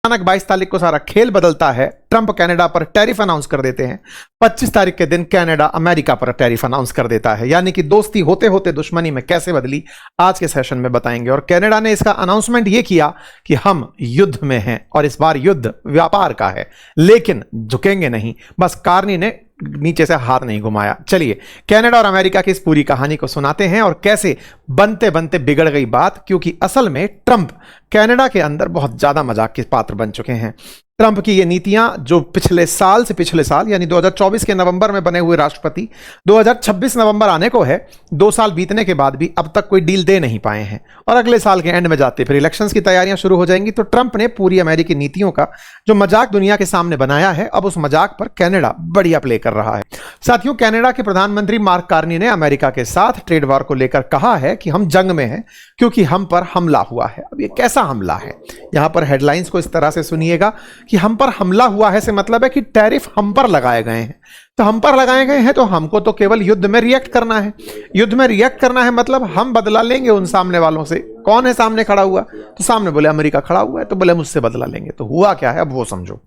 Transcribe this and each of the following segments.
अचानक 22 तारीख को सारा खेल बदलता है। ट्रंप कनाडा पर टैरिफ अनाउंस कर देते हैं। 25 तारीख के दिन कनाडा अमेरिका पर टैरिफ अनाउंस कर देता है। यानी कि दोस्ती होते होते दुश्मनी में कैसे बदली, आज के सेशन में बताएंगे। और कनाडा ने इसका अनाउंसमेंट यह किया कि हम युद्ध में हैं और इस बार युद्ध व्यापार का है, लेकिन झुकेंगे नहीं। बस कार्नी ने नीचे से हाथ नहीं घुमाया। चलिए कनाडा और अमेरिका की इस पूरी कहानी को सुनाते हैं और कैसे बनते बनते बिगड़ गई बात, क्योंकि असल में ट्रंप कनाडा के अंदर बहुत ज्यादा मजाक के पात्र बन चुके हैं। ट्रंप की ये नीतियां जो पिछले साल यानी 2024 के नवंबर में बने हुए राष्ट्रपति 2026 नवंबर आने को है, 2 साल बीतने के बाद भी अब तक कोई डील दे नहीं पाए हैं और अगले साल के एंड में जाते फिर इलेक्शंस की तैयारियां शुरू हो जाएंगी। तो ट्रंप ने पूरी अमेरिकी नीतियों का जो मजाक दुनिया के सामने बनाया है, अब उस मजाक पर कनाडा बढ़िया प्ले कर रहा है। साथियों, कनाडा के प्रधानमंत्री मार्क कार्नी ने अमेरिका के साथ ट्रेड वॉर को लेकर कहा है कि हम जंग में हैं क्योंकि हम पर हमला हुआ है। अब ये कैसा हमला है, यहां पर हेडलाइंस को इस तरह से सुनिएगा कि हम पर हमला हुआ है से मतलब है कि टैरिफ हम पर लगाए गए हैं। तो हम पर लगाए गए हैं तो हमको तो केवल युद्ध में रिएक्ट करना है। युद्ध में रिएक्ट करना है मतलब हम बदला लेंगे उन सामने वालों से। कौन है सामने खड़ा हुआ? तो सामने बोले अमेरिका खड़ा हुआ है, तो बोले मुझसे बदला लेंगे। तो हुआ क्या है अब वो समझो।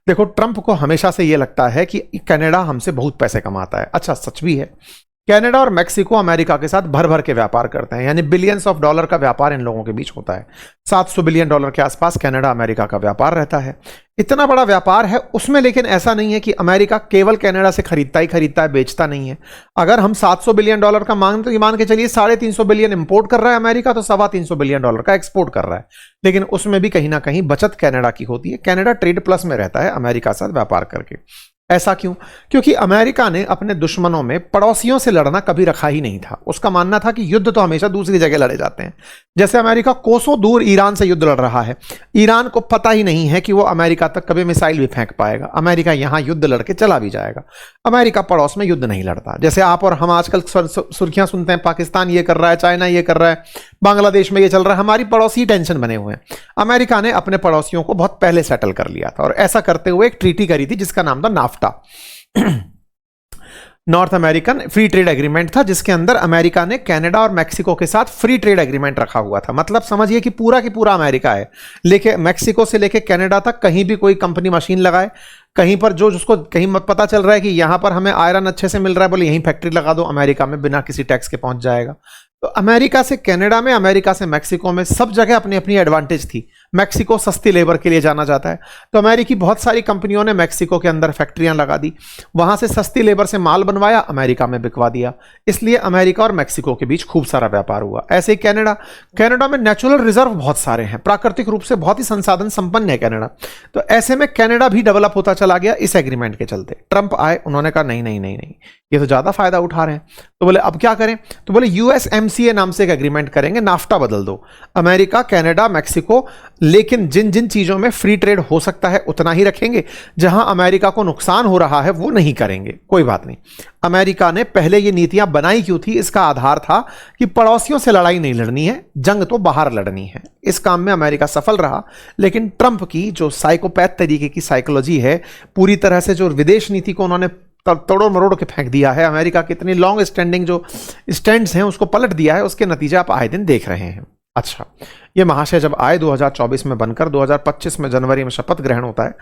देखो, ट्रंप को हमेशा से यह लगता है कि कनाडा हमसे बहुत पैसे कमाता है। अच्छा, सच भी है। कनाडा और मैक्सिको अमेरिका के साथ भर भर के व्यापार करते हैं, यानी बिलियंस ऑफ डॉलर का व्यापार इन लोगों के बीच होता है। 700 बिलियन डॉलर के आसपास कनाडा अमेरिका का व्यापार रहता है। इतना बड़ा व्यापार है उसमें, लेकिन ऐसा नहीं है कि अमेरिका केवल कनाडा से खरीदता ही खरीदता है, बेचता नहीं है। अगर हम 700 बिलियन डॉलर का मान के चलिए 350 बिलियन इंपोर्ट कर रहा है अमेरिका, तो 325 बिलियन डॉलर का एक्सपोर्ट कर रहा है। लेकिन उसमें भी कहीं ना कहीं बचत कनाडा की होती है। कनाडा ट्रेड प्लस में रहता है अमेरिका से व्यापार करके। ऐसा क्यों? क्योंकि अमेरिका ने अपने दुश्मनों में पड़ोसियों से लड़ना कभी रखा ही नहीं था। उसका मानना था कि युद्ध तो हमेशा दूसरी जगह लड़े जाते हैं। जैसे अमेरिका कोसों दूर ईरान से युद्ध लड़ रहा है, ईरान को पता ही नहीं है कि वो अमेरिका तक कभी मिसाइल भी फेंक पाएगा। अमेरिका यहां युद्ध लड़के चला भी जाएगा। अमेरिका पड़ोस में युद्ध नहीं लड़ता। जैसे आप और हम आजकल सुर्खियां सुनते हैं, पाकिस्तान ये कर रहा है, चाइना ये कर रहा है, बांग्लादेश में ये चल रहा है। हमारी पड़ोसी टेंशन बने हुए हैं। अमेरिका ने अपने पड़ोसियों को बहुत पहले सेटल कर लिया था और ऐसा करते हुए एक ट्रीटी करी थी जिसका नाम था NAFTA. North American free trade agreement था, जिसके अंदर अमेरिका ने कनाडा और मैक्सिको के साथ फ्री ट्रेड एग्रीमेंट रखा हुआ था। मतलब समझिए कि पूरा की पूरा अमेरिका है, लेके मैक्सिको से लेके कनाडा तक कहीं भी कोई कंपनी मशीन लगाए, कहीं पर जो जिसको कहीं मत पता चल रहा है कि यहां पर हमें आयरन अच्छे से मिल रहा है, बोले यहीं फैक्ट्री लगा दो, अमेरिका में बिना किसी टैक्स के पहुंच जाएगा। तो अमेरिका से कनाडा में, अमेरिका से मैक्सिको में सब जगह अपनी अपनी एडवांटेज थी। मैक्सिको सस्ती लेबर के लिए जाना जाता है, तो अमेरिकी बहुत सारी कंपनियों ने मैक्सिको के अंदर फैक्ट्रियां लगा दी, वहां से सस्ती लेबर से माल बनवाया, अमेरिका में बिकवा दिया। इसलिए अमेरिका और मैक्सिको के बीच खूब सारा व्यापार हुआ। ऐसे ही कनाडा में नेचुरल रिजर्व बहुत सारे हैं, प्राकृतिक रूप से बहुत ही संसाधन संपन्न है कनाडा। तो ऐसे में कनाडा भी डेवलप होता चला गया इस एग्रीमेंट के चलते। ट्रंप आए, उन्होंने कहा नहीं नहीं नहीं नहीं, ये तो ज्यादा फायदा उठा रहे हैं। तो बोले अब क्या करें? तो बोले USMCA नाम से एक एग्रीमेंट करेंगे, नाफ्टा बदल दो, अमेरिका, कनाडा, मैक्सिको, लेकिन जिन जिन चीजों में फ्री ट्रेड हो सकता है उतना ही रखेंगे, जहां अमेरिका को नुकसान हो रहा है वो नहीं करेंगे। कोई बात नहीं। अमेरिका ने पहले ये नीतियां बनाई क्यों थी? इसका आधार था कि पड़ोसियों से लड़ाई नहीं लड़नी है, जंग तो बाहर लड़नी है। इस काम में अमेरिका सफल रहा, लेकिन ट्रंप की जो साइकोपैथ तरीके की साइकोलॉजी है, पूरी तरह से जो विदेश नीति को उन्होंने तोड़ो मरोड़ के फेंक दिया है, अमेरिका की इतनी लॉन्ग स्टैंडिंग जो स्टैंड्स हैं उसको पलट दिया है, उसके नतीजे आप आए दिन देख रहे हैं। अच्छा, ये महाशय जब आए 2024 में बनकर, 2025 में जनवरी में शपथ ग्रहण होता है।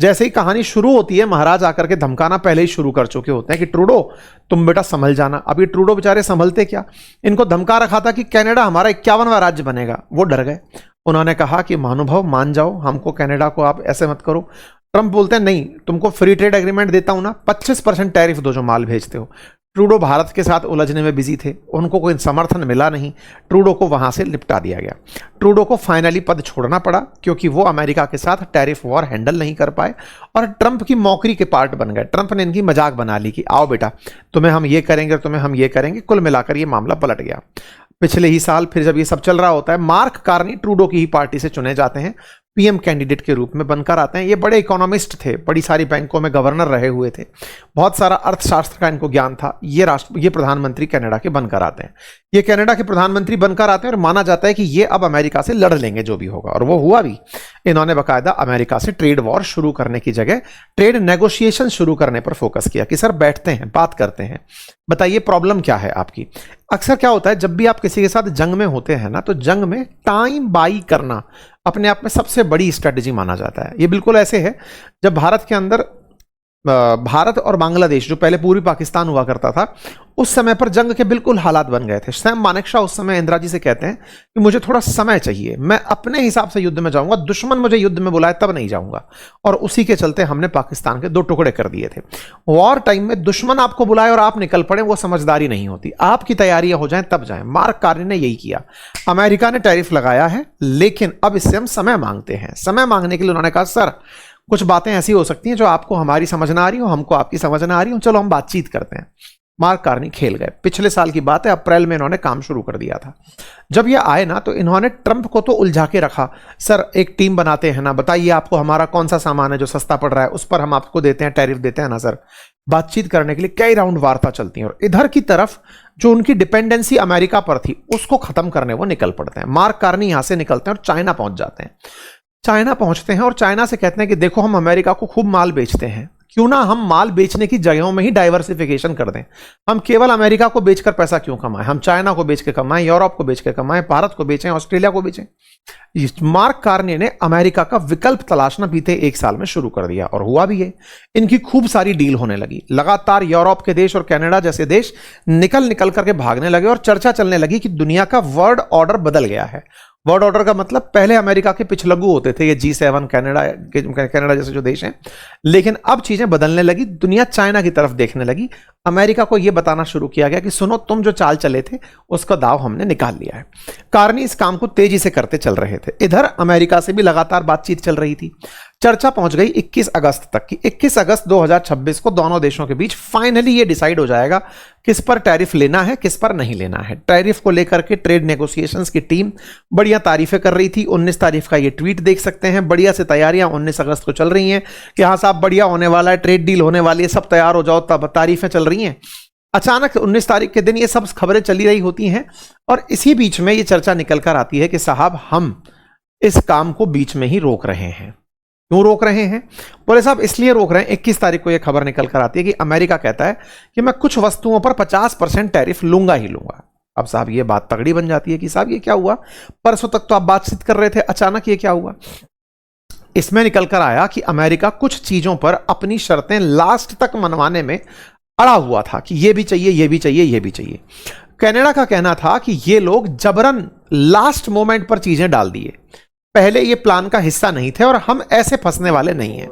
जैसे ही कहानी शुरू होती है, महाराज आकर के धमकाना पहले ही शुरू कर चुके होते हैं कि ट्रूडो तुम बेटा संभल जाना। अब ये ट्रूडो बेचारे संभलते क्या? इनको धमका रखा था कि कनाडा हमारा 51वां राज्य बनेगा, वो डर गए। उन्होंने कहा कि महानुभाव मान जाओ, हमको कनाडा को आप ऐसे मत करो। ट्रंप बोलते हैं नहीं, तुमको फ्री ट्रेड एग्रीमेंट देता हूं ना, 25% टैरिफ दो जो माल भेजते हो। ट्रूडो भारत के साथ उलझने में बिजी थे, उनको कोई समर्थन मिला नहीं, ट्रूडो को वहां से निपटा दिया गया। ट्रूडो को फाइनली पद छोड़ना पड़ा क्योंकि वो अमेरिका के साथ टैरिफ वॉर हैंडल नहीं कर पाए और ट्रंप की मौकरी के पार्ट बन गए। ट्रंप ने इनकी मजाक बना ली कि आओ बेटा, तुम्हें हम ये करेंगे, तुम्हें हम ये करेंगे। कुल मिलाकर ये मामला पलट गया। पिछले ही साल फिर जब ये सब चल रहा होता है, मार्क कार्नी ट्रूडो की ही पार्टी से चुने जाते हैं, पीएम कैंडिडेट के रूप में बनकर आते हैं। ये बड़े इकोनॉमिस्ट थे, बड़ी सारी बैंकों में गवर्नर रहे हुए थे, बहुत सारा अर्थशास्त्र का इनको ज्ञान था। ये प्रधानमंत्री कनाडा के बनकर आते हैं। ये कनाडा के प्रधानमंत्री बनकर आते हैं और माना जाता है कि ये अब अमेरिका से लड़ लेंगे जो भी होगा, और वो हुआ भी। इन्होंने बाकायदा अमेरिका से ट्रेड वॉर शुरू करने की जगह ट्रेड नेगोशिएशन शुरू करने पर फोकस किया कि सर बैठते हैं, बात करते हैं, बताइए प्रॉब्लम क्या है आपकी। अक्सर क्या होता है, जब भी आप किसी के साथ जंग में होते हैं ना, तो जंग में टाइम बाई करना अपने आप में सबसे बड़ी स्ट्रेटजी माना जाता है। ये बिल्कुल ऐसे है जब भारत के अंदर भारत और बांग्लादेश जो पहले पूर्वी पाकिस्तान हुआ करता था, उस समय पर जंग के बिल्कुल हालात बन गए थे। सैम मानेकशॉ उस समय इंदिरा जी से कहते हैं कि मुझे थोड़ा समय चाहिए, मैं अपने हिसाब से युद्ध में जाऊंगा, दुश्मन मुझे युद्ध में बुलाए तब नहीं जाऊंगा। और उसी के चलते हमने पाकिस्तान के 2 टुकड़े कर दिए थे। वॉर टाइम में दुश्मन आपको बुलाए और आप निकल पड़े, वो समझदारी नहीं होती। आपकी तैयारियां हो जाएं तब जाएं। मार्क कार्नी ने यही किया। अमेरिका ने टैरिफ लगाया है, लेकिन अब इससे हम समय मांगते हैं। समय मांगने के लिए उन्होंने कहा सर कुछ बातें ऐसी हो सकती हैं जो आपको हमारी समझ ना आ रही हो, हमको आपकी समझ ना आ रही हो, चलो हम बातचीत करते हैं। मार्क कार्नी खेल गए। पिछले साल की बात है, अप्रैल में इन्होंने काम शुरू कर दिया था। जब ये आए ना तो इन्होंने ट्रंप को तो उलझा के रखा। सर एक टीम बनाते हैं ना, बताइए आपको हमारा कौन सा सामान है जो सस्ता पड़ रहा है, उस पर हम आपको देते हैं, टैरिफ देते हैं ना सर। बातचीत करने के लिए कई राउंड वार्ता चलती है और इधर की तरफ जो उनकी डिपेंडेंसी अमेरिका पर थी उसको खत्म करने वो निकल पड़ते हैं। मार्क कार्नी यहां से निकलते हैं और चाइना पहुंच जाते हैं। चाइना पहुंचते हैं और चाइना से कहते हैं कि देखो हम अमेरिका को खूब माल बेचते हैं, क्यों ना हम माल बेचने की जगहों में ही डाइवर्सिफिकेशन कर दें। हम केवल अमेरिका को बेचकर पैसा क्यों कमाएं, हम चाइना को बेच के कमाएं, यूरोप को बेच के कमाएं, भारत को बेचें, ऑस्ट्रेलिया को बेचें। मार्क कार्नी ने अमेरिका का विकल्प तलाशना बीते 1 साल में शुरू कर दिया और हुआ भी है। इनकी खूब सारी डील होने लगी। लगातार यूरोप के देश और कनाडा जैसे देश निकल निकल करके भागने लगे और चर्चा चलने लगी कि दुनिया का वर्ल्ड ऑर्डर बदल गया है। वर्ल्ड ऑर्डर का मतलब पहले अमेरिका के पिछलग्गू होते थे ये G7 कनाडा जैसे जो देश हैं, लेकिन अब चीजें बदलने लगी। दुनिया चाइना की तरफ देखने लगी। अमेरिका को यह बताना शुरू किया गया कि सुनो तुम जो चाल चले थे उसका दाव हमने निकाल लिया है। कार्नी इस काम को तेजी से करते चल रहे थे। इधर अमेरिका से भी लगातार बातचीत चल रही थी। चर्चा पहुंच गई 21 अगस्त तक की। 21 अगस्त 2026 को दोनों देशों के बीच फाइनली ये डिसाइड हो जाएगा किस पर टैरिफ लेना है, किस पर नहीं लेना है। टैरिफ को लेकर के ट्रेड नेगोशिएशंस की टीम बढ़िया तारीफें कर रही थी। 19 तारीख का ये ट्वीट देख सकते हैं। बढ़िया से तैयारियां 19 अगस्त को चल रही हैं कि हाँ साहब बढ़िया होने वाला है, ट्रेड डील होने वाली है, सब तैयार हो जाओ, तब तारीफें चल रही हैं। अचानक 19 तारीख के दिन ये सब खबरें चली रही होती हैं और इसी बीच में ये चर्चा निकल कर आती है कि साहब हम इस काम को बीच में ही रोक रहे हैं। क्यों रोक रहे हैं? बोले साहब इसलिए रोक रहे हैं, 21 तारीख को यह खबर निकल कर आती है कि अमेरिका कहता है कि मैं कुछ वस्तुओं पर 50% टैरिफ लूंगा ही लूंगा। अब साहब ये बात तगड़ी बन जाती है कि साहब ये क्या हुआ, परसों तक तो आप बातचीत कर रहे थे, अचानक ये क्या हुआ। इसमें निकल कर आया कि अमेरिका कुछ चीजों पर अपनी शर्तें लास्ट तक मनवाने में अड़ा हुआ था कि ये भी चाहिए, ये भी चाहिए, ये भी चाहिए। कनाडा का कहना था कि ये लोग जबरन लास्ट मोमेंट पर चीजें डाल दिए, पहले ये प्लान का हिस्सा नहीं थे और हम ऐसे फंसने वाले नहीं हैं।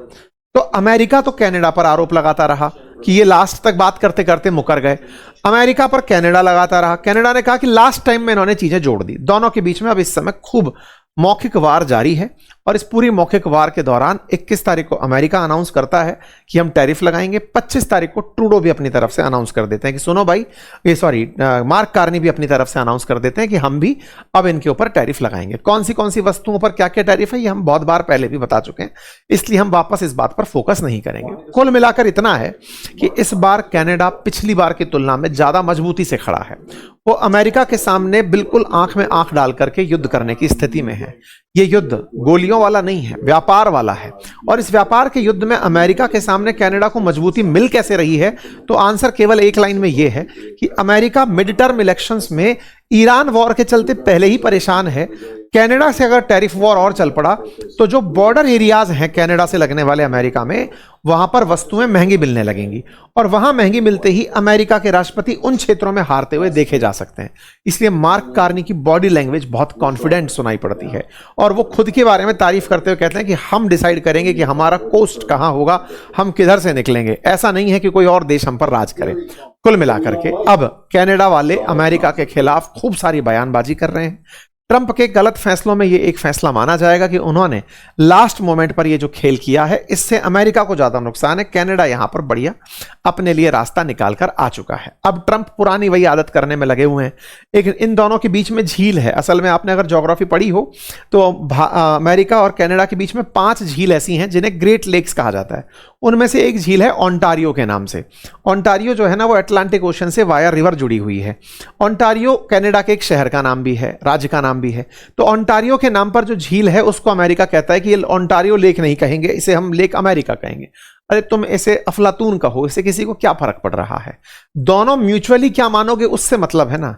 तो अमेरिका तो कनाडा पर आरोप लगाता रहा कि ये लास्ट तक बात करते करते मुकर गए। अमेरिका पर कनाडा लगाता रहा। कनाडा ने कहा कि लास्ट टाइम में इन्होंने चीजें जोड़ दी। दोनों के बीच में अब इस समय खूब मौखिक वार जारी है और इस पूरी मौखिक वार के दौरान 21 तारीख को अमेरिका अनाउंस करता है कि हम टैरिफ लगाएंगे। 25 तारीख को ट्रूडो भी अपनी तरफ से अनाउंस कर देते हैं कि सुनो भाई, मार्क कार्नी भी अपनी तरफ से अनाउंस कर देते हैं कि हम भी अब इनके ऊपर टैरिफ लगाएंगे। कौन सी वस्तुओं पर क्या क्या टैरिफ है ये हम बहुत बार पहले भी बता चुके हैं, इसलिए हम वापस इस बात पर फोकस नहीं करेंगे। कुल मिलाकर इतना है कि इस बार कनाडा पिछली बार की तुलना में ज्यादा मजबूती से खड़ा है। वो अमेरिका के सामने बिल्कुल आंख में आंख डाल करके युद्ध करने की स्थिति में है। ये युद्ध गोलियों वाला नहीं है, व्यापार वाला है। और इस व्यापार के युद्ध में अमेरिका के सामने कनाडा को मजबूती मिल कैसे रही है, तो आंसर केवल एक लाइन में यह है कि अमेरिका मिड टर्म इलेक्शंस में ईरान वॉर के चलते पहले ही परेशान है। कनाडा से अगर टैरिफ वॉर और चल पड़ा तो जो बॉर्डर एरियाज हैं कनाडा से लगने वाले अमेरिका में, वहां पर वस्तुएं महंगी मिलने लगेंगी और वहां महंगी मिलते ही अमेरिका के राष्ट्रपति उन क्षेत्रों में हारते हुए देखे जा सकते हैं। इसलिए मार्क कार्नी की बॉडी लैंग्वेज बहुत कॉन्फिडेंट सुनाई पड़ती है और वो खुद के बारे में तारीफ करते हुए कहते हैं कि हम डिसाइड करेंगे कि हमारा कोस्ट कहां होगा, हम किधर से निकलेंगे। ऐसा नहीं है कि कोई और देश हम पर राज करे। कुल मिलाकर के अब कनाडा वाले अमेरिका के खिलाफ खूब सारी बयानबाजी कर रहे हैं। ट्रंप के गलत फैसलों में यह एक फैसला माना जाएगा कि उन्होंने लास्ट मोमेंट पर यह जो खेल किया है, इससे अमेरिका को ज्यादा नुकसान है। कनाडा यहां पर बढ़िया अपने लिए रास्ता निकाल कर आ चुका है। अब ट्रंप पुरानी वही आदत करने में लगे हुए हैं। एक इन दोनों के बीच में झील है। असल में आपने अगर ज्योग्राफी पढ़ी हो तो अमेरिका और कनाडा के बीच में 5 झील ऐसी हैं जिन्हें ग्रेट लेक्स कहा जाता है। उनमें से एक झील है ओंटारियो के नाम से। ओंटारियो जो है ना वो अटलांटिक ओशन से वाया रिवर जुड़ी हुई है। ओंटारियो कनाडा के एक शहर का नाम भी है, राज्य का नाम भी है। तो ओंटारियो के नाम पर जो झील है उसको अमेरिका कहता है कि ये ओंटारियो लेक नहीं कहेंगे, इसे हम लेक अमेरिका कहेंगे। अरे तुम इसे अफलातून कहो, इससे किसी को क्या फर्क पड़ रहा है। दोनों म्यूचुअली क्या मानोगे उससे मतलब है ना।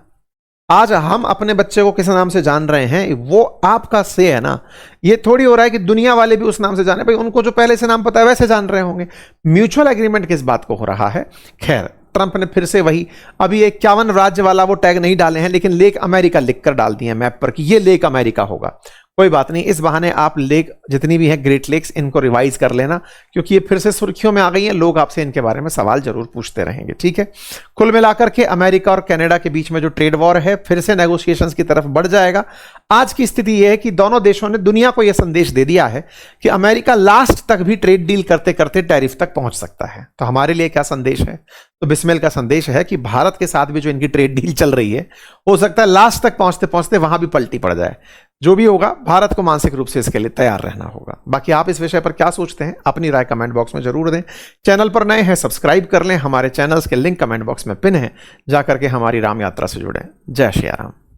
आज हम अपने बच्चे को किस नाम से जान रहे हैं वो आपका से है ना। ये थोड़ी हो रहा है कि दुनिया वाले भी उस नाम से जाने, भाई उनको जो पहले से नाम पता है वैसे जान रहे होंगे। म्यूचुअल एग्रीमेंट किस बात को हो रहा है। खैर, ट्रंप ने फिर से वही, अभी 51 राज्य वाला वो टैग नहीं डाले हैं, लेकिन लेक अमेरिका लिखकर डाल दिए मैप पर कि ये लेक अमेरिका होगा। कोई बात नहीं, इस बहाने आप लेक जितनी भी हैं ग्रेट लेक्स, इनको रिवाइज कर लेना, क्योंकि ये फिर से सुर्खियों में आ गई हैं। लोग आपसे इनके बारे में सवाल जरूर पूछते रहेंगे। ठीक है, कुल मिलाकर के अमेरिका और कनाडा के बीच में जो ट्रेड वॉर है फिर से नेगोशिएशंस की तरफ बढ़ जाएगा। आज की स्थिति यह है कि दोनों देशों ने दुनिया को यह संदेश दे दिया है कि अमेरिका लास्ट तक भी ट्रेड डील करते करते टैरिफ तक पहुंच सकता है। तो हमारे लिए क्या संदेश है, तो बिस्मिल का संदेश है कि भारत के साथ भी जो इनकी ट्रेड डील चल रही है, हो सकता है लास्ट तक पहुंचते पहुंचते वहां भी पलटी पड़ जाए। जो भी होगा, भारत को मानसिक रूप से इसके लिए तैयार रहना होगा। बाकी आप इस विषय पर क्या सोचते हैं, अपनी राय कमेंट बॉक्स में जरूर दें। चैनल पर नए हैं सब्सक्राइब कर लें, हमारे चैनल्स के लिंक कमेंट बॉक्स में पिन है, जाकर के हमारी राम यात्रा से जुड़ें। जय श्री राम।